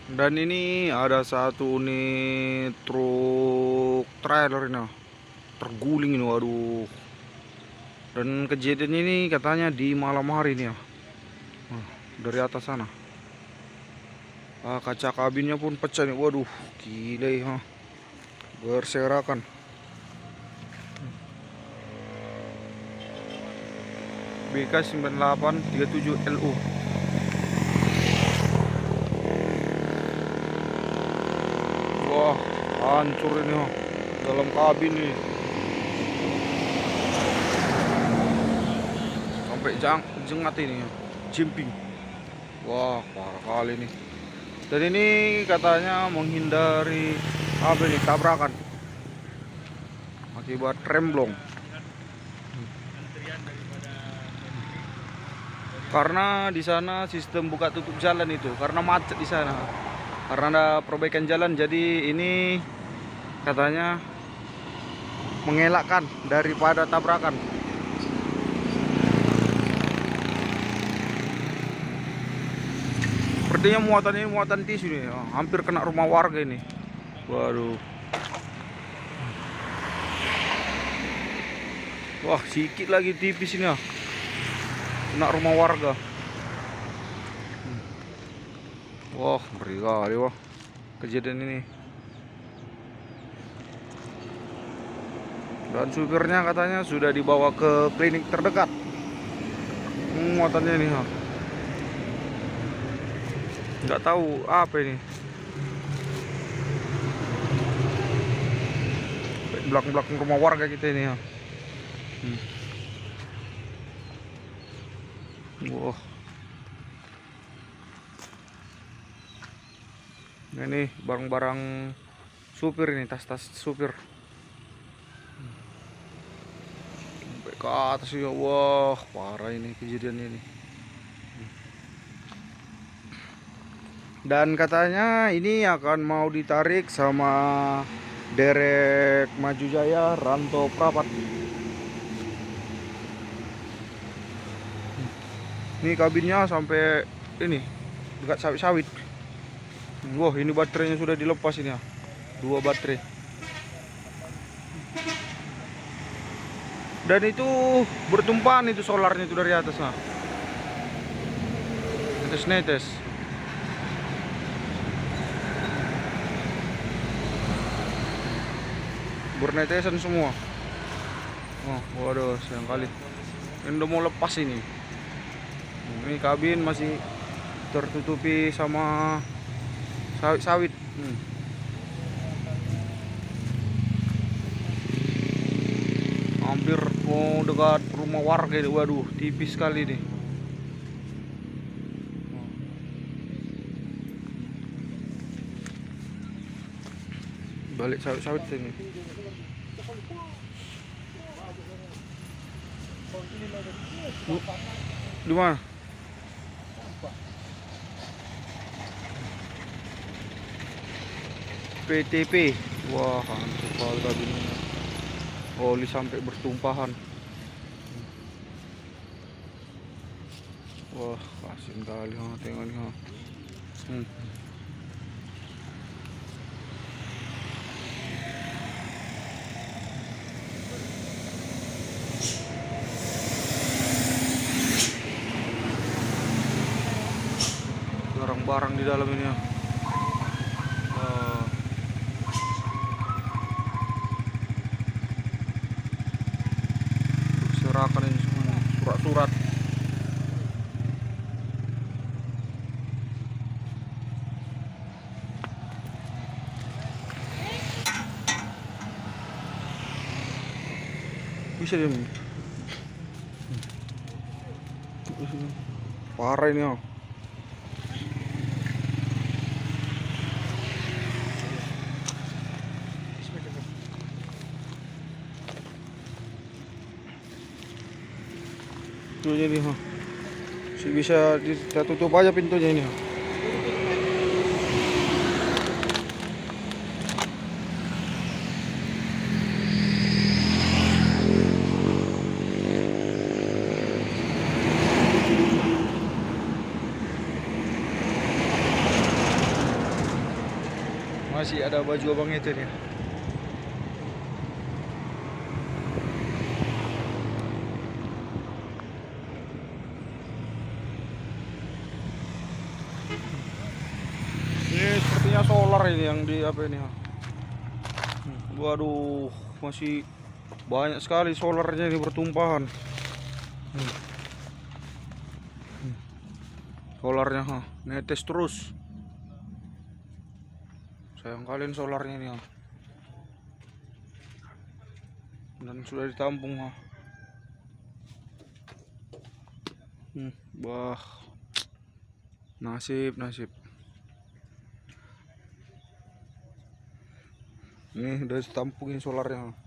Dan ini ada satu unit truk trailer ini, terguling ini, waduh. Dan kejadian ini katanya di malam hari ini ya. Dari atas sana. Kaca kabinnya pun pecah nih, waduh, gila ya. Berserakan. BK 9837 LU. Wah, hancur ini ya. Dalam kabin nih. Sampai jengat ini ya. Jimping. Wah, parah kali nih. Dan ini katanya menghindari apa ini, tabrakan akibat remblong. Karena di sana sistem buka tutup jalan itu, karena macet di sana. Karena ada perbaikan jalan, jadi ini katanya mengelakkan daripada tabrakan. Sepertinya muatan ini muatan tisu nih, hampir kena rumah warga ini. Waduh. Wah, sikit lagi tipis ini ya. Kena rumah warga. Wah, ngeri kali wah kejadian ini. Dan supirnya katanya sudah dibawa ke klinik terdekat. Muatannya nih, nggak tahu apa ini. Belakang-belakang rumah warga kita ini ya. Wah. Nah, ini barang-barang supir ini, tas-tas supir. Sampai ke atas ya. Wah, parah ini kejadian ini. Dan katanya ini akan mau ditarik sama derek Maju Jaya Ranto Prapat. Ini kabinnya sampai ini dekat sawit-sawit. Wah, ini baterainya sudah dilepas ini ya. 2 baterai. Dan itu bertumpahan itu solarnya itu dari atas nah. Netes-netes. Bernetesan semua. Oh, waduh, sayang kali. Ini udah mau lepas ini. Ini kabin masih tertutupi sama sawit-sawit. Hampir mau dekat rumah warga ini. Waduh, tipis sekali nih. Balik sawit-sawit ini. Di mana? PTP. Wah, hancur kali kabinnya. Oli sampai bertumpahan. Wah, kasihan kali tengok nih. Barang-barang di dalam ini ya. Berserakan ini semua, surat-surat. Bisa dia. Parah ini ya. Pintunya ini bisa kita tutup aja pintunya ini. Masih ada baju abang itu nih. Ini sepertinya solar ini yang di apa ini ya. Waduh, masih banyak sekali solarnya ini bertumpahan. Solarnya netes terus. Sayang kalian solarnya ini ya. Dan sudah ditampung Bah, nasib. Ini udah ditampungin solarnya.